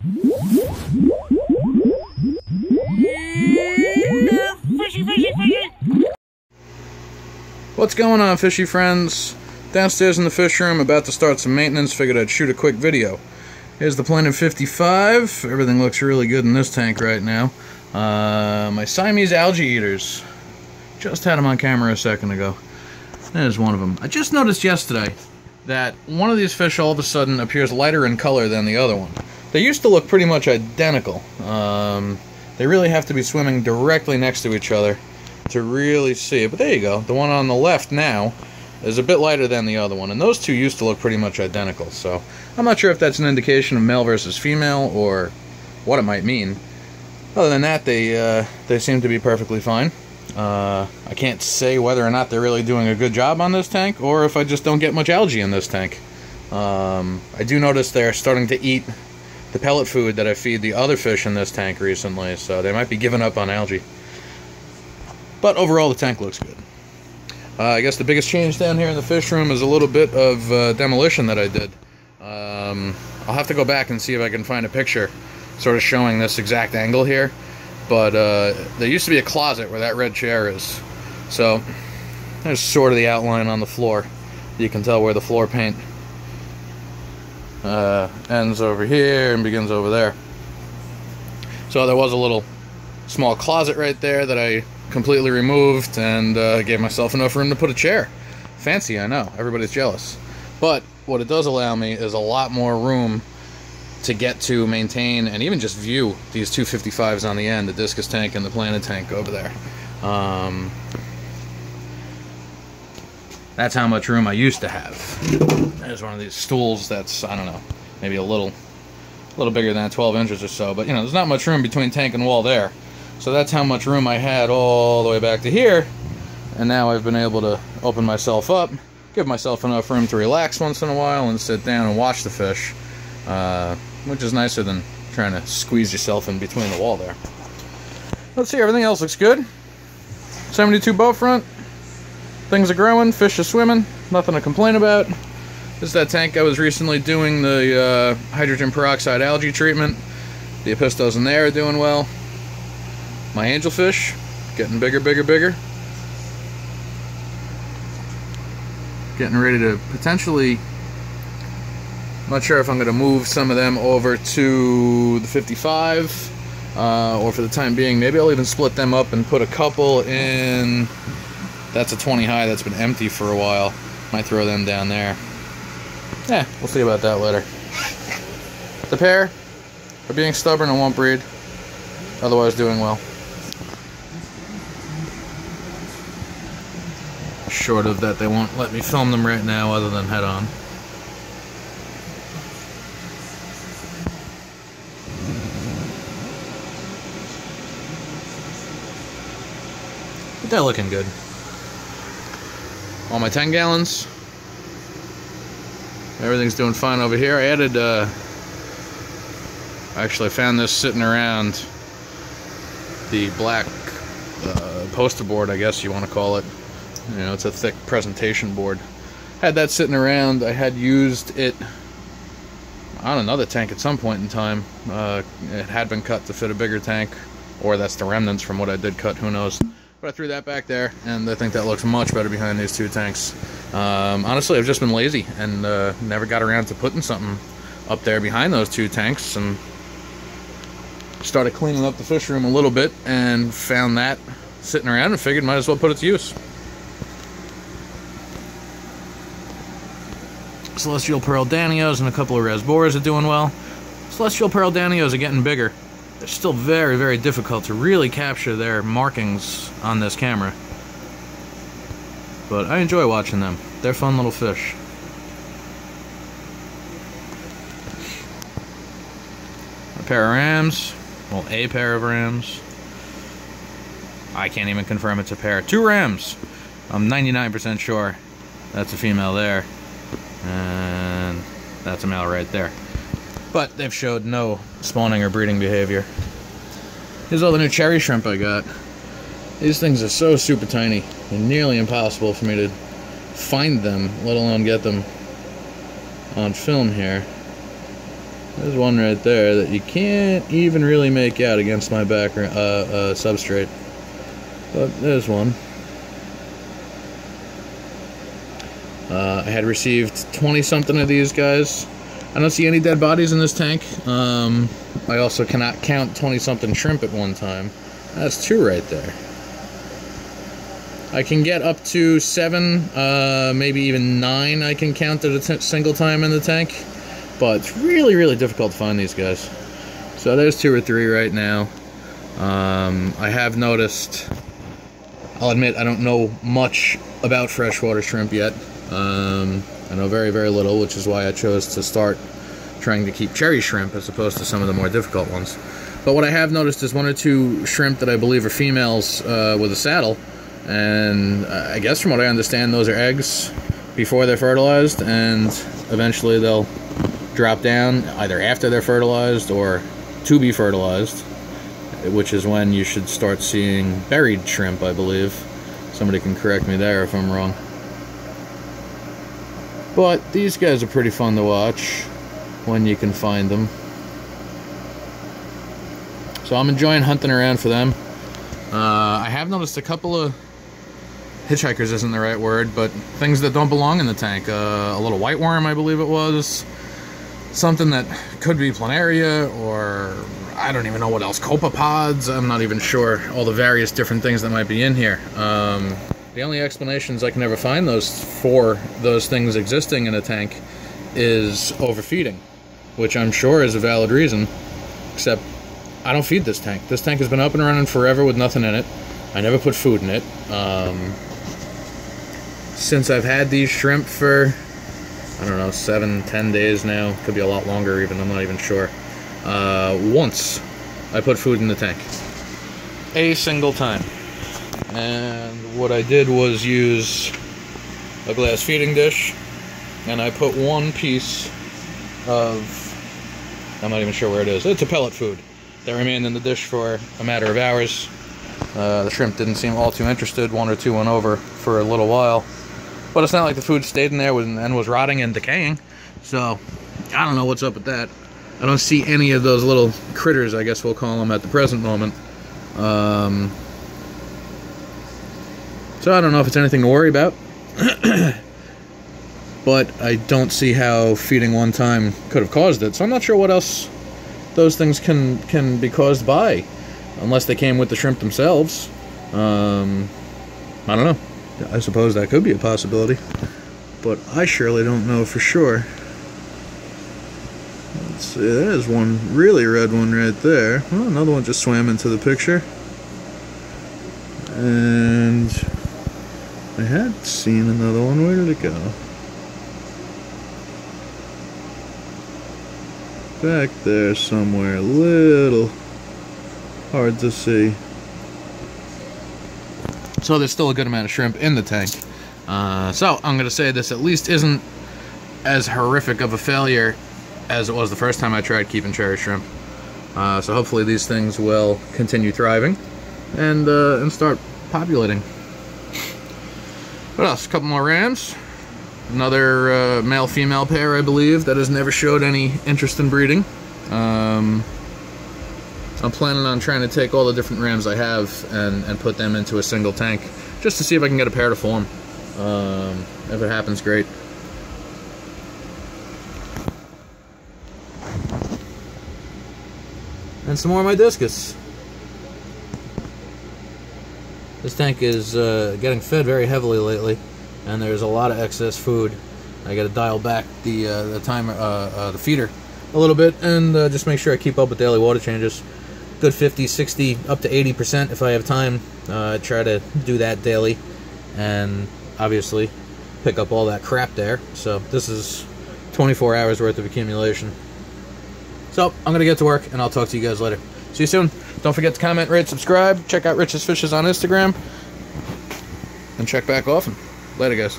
Fishy, fishy, fishy! What's going on, fishy friends? Downstairs in the fish room, about to start some maintenance. Figured I'd shoot a quick video. Here's the Planet 55. Everything looks really good in this tank right now. My Siamese algae eaters. Just had them on camera a second ago. There's one of them. I just noticed yesterday that one of these fish all of a sudden appears lighter in color than the other one. They used to look pretty much identical. They really have to be swimming directly next to each other to really see it. But there you go. The one on the left now is a bit lighter than the other one. And those two used to look pretty much identical. So I'm not sure if that's an indication of male versus female or what it might mean. Other than that, they seem to be perfectly fine. I can't say whether or not they're really doing a good job on this tank, or if I just don't get much algae in this tank. I do notice they're starting to eat the pellet food that I feed the other fish in this tank recently, so they might be giving up on algae. But overall, the tank looks good. I guess the biggest change down here in the fish room is a little bit of demolition that I did. I'll have to go back and see if I can find a picture sort of showing this exact angle here. But there used to be a closet where that red chair is. So there's sort of the outline on the floor. You can tell where the floor paint ends over here and begins over there. So there was a little small closet right there that I completely removed and gave myself enough room to put a chair. Fancy, I know. Everybody's jealous. But what it does allow me is a lot more room to get to, maintain, and even just view these 255s on the end, the discus tank and the planet tank over there. That's how much room I used to have. There's one of these stools that's, I don't know, maybe a little bigger than 12 inches or so, but you know, there's not much room between tank and wall there. So that's how much room I had all the way back to here, and now I've been able to open myself up, give myself enough room to relax once in a while and sit down and watch the fish, which is nicer than trying to squeeze yourself in between the wall there. Let's see, everything else looks good. 72 boat front. Things are growing, fish are swimming, nothing to complain about. This is that tank I was recently doing the hydrogen peroxide algae treatment. The apistos in there are doing well. My angelfish, getting bigger, bigger, bigger. Getting ready to potentially, not sure if I'm going to move some of them over to the 55, or for the time being, maybe I'll even split them up and put a couple in. That's a 20 high that's been empty for a while. Might throw them down there. Yeah, we'll see about that later. The pair are being stubborn and won't breed. Otherwise doing well. Short of that, they won't let me film them right now other than head on. But they're looking good. All my 10 gallons. Everything's doing fine over here. I added, actually I found this sitting around the black poster board, I guess you want to call it. You know, it's a thick presentation board. Had that sitting around. I had used it on another tank at some point in time. It had been cut to fit a bigger tank, or that's the remnants from what I did cut, who knows. But I threw that back there, and I think that looks much better behind these two tanks. Honestly, I've just been lazy and never got around to putting something up there behind those two tanks, and started cleaning up the fish room a little bit and found that sitting around and figured might as well put it to use. Celestial Pearl Danios and a couple of Rasboras are doing well. Celestial Pearl Danios are getting bigger. They're still very, very difficult to really capture their markings on this camera. But I enjoy watching them. They're fun little fish. A pair of rams. Well, a pair of rams. I can't even confirm it's a pair. 2 rams. I'm 99% sure that's a female there. And that's a male right there. But they've showed no spawning or breeding behavior. Here's all the new cherry shrimp I got. These things are so super tiny and nearly impossible for me to find them, let alone get them on film here. There's one right there that you can't even really make out against my background substrate. But there's one. I had received 20-something of these guys. I don't see any dead bodies in this tank. I also cannot count 20-something shrimp at one time. That's 2 right there. I can get up to 7, maybe even 9 I can count at a single time in the tank. But it's really, really difficult to find these guys. So there's 2 or 3 right now. I have noticed, I'll admit I don't know much about freshwater shrimp yet. I know very, very little, which is why I chose to start trying to keep cherry shrimp as opposed to some of the more difficult ones. But what I have noticed is 1 or 2 shrimp that I believe are females with a saddle. And I guess from what I understand, those are eggs before they're fertilized, and eventually they'll drop down either after they're fertilized or to be fertilized, which is when you should start seeing buried shrimp, I believe. Somebody can correct me there if I'm wrong. But these guys are pretty fun to watch when you can find them. So I'm enjoying hunting around for them. I have noticed a couple of hitchhikers isn't the right word, but things that don't belong in the tank. A little white worm, I believe it was. Something that could be planaria, or I don't even know what else. Copepods, I'm not even sure. All the various different things that might be in here. The only explanations I can ever find for those things existing in a tank is overfeeding, which I'm sure is a valid reason, except I don't feed this tank. This tank has been up and running forever with nothing in it. I never put food in it. Since I've had these shrimp for, I don't know, 7-10 days now, could be a lot longer even, I'm not even sure. Once I put food in the tank. A single time. And what I did was use a glass feeding dish, and I put 1 piece of, I'm not even sure where it is, it's a pellet food that remained in the dish for a matter of hours. The shrimp didn't seem all too interested. 1 or 2 went over for a little while. But it's not like the food stayed in there and was rotting and decaying. So, I don't know what's up with that. I don't see any of those little critters, I guess we'll call them, at the present moment. So I don't know if it's anything to worry about. But I don't see how feeding 1 time could have caused it. So I'm not sure what else those things can be caused by. Unless they came with the shrimp themselves. I don't know. I suppose that could be a possibility. But I surely don't know for sure. Let's see, there's one really red one right there. Oh, another one just swam into the picture. And I had seen another one. Where did it go? Back there somewhere. A little hard to see. So there's still a good amount of shrimp in the tank. So I'm going to say this at least isn't as horrific of a failure as it was the first time I tried keeping cherry shrimp. So hopefully these things will continue thriving and start populating. What else? A couple more rams. Another male-female pair, I believe, that has never showed any interest in breeding. I'm planning on trying to take all the different rams I have and put them into a single tank, just to see if I can get a pair to form. If it happens, great. And some more of my discus. This tank is getting fed very heavily lately, and there's a lot of excess food. I got to dial back the timer, the feeder a little bit, and just make sure I keep up with daily water changes. Good 50, 60, up to 80% if I have time. I try to do that daily, and obviously pick up all that crap there. So this is 24 hours worth of accumulation. So I'm gonna get to work, and I'll talk to you guys later. See you soon. Don't forget to comment, rate, subscribe. Check out Rich's Fishes on Instagram, and check back often. Later, guys.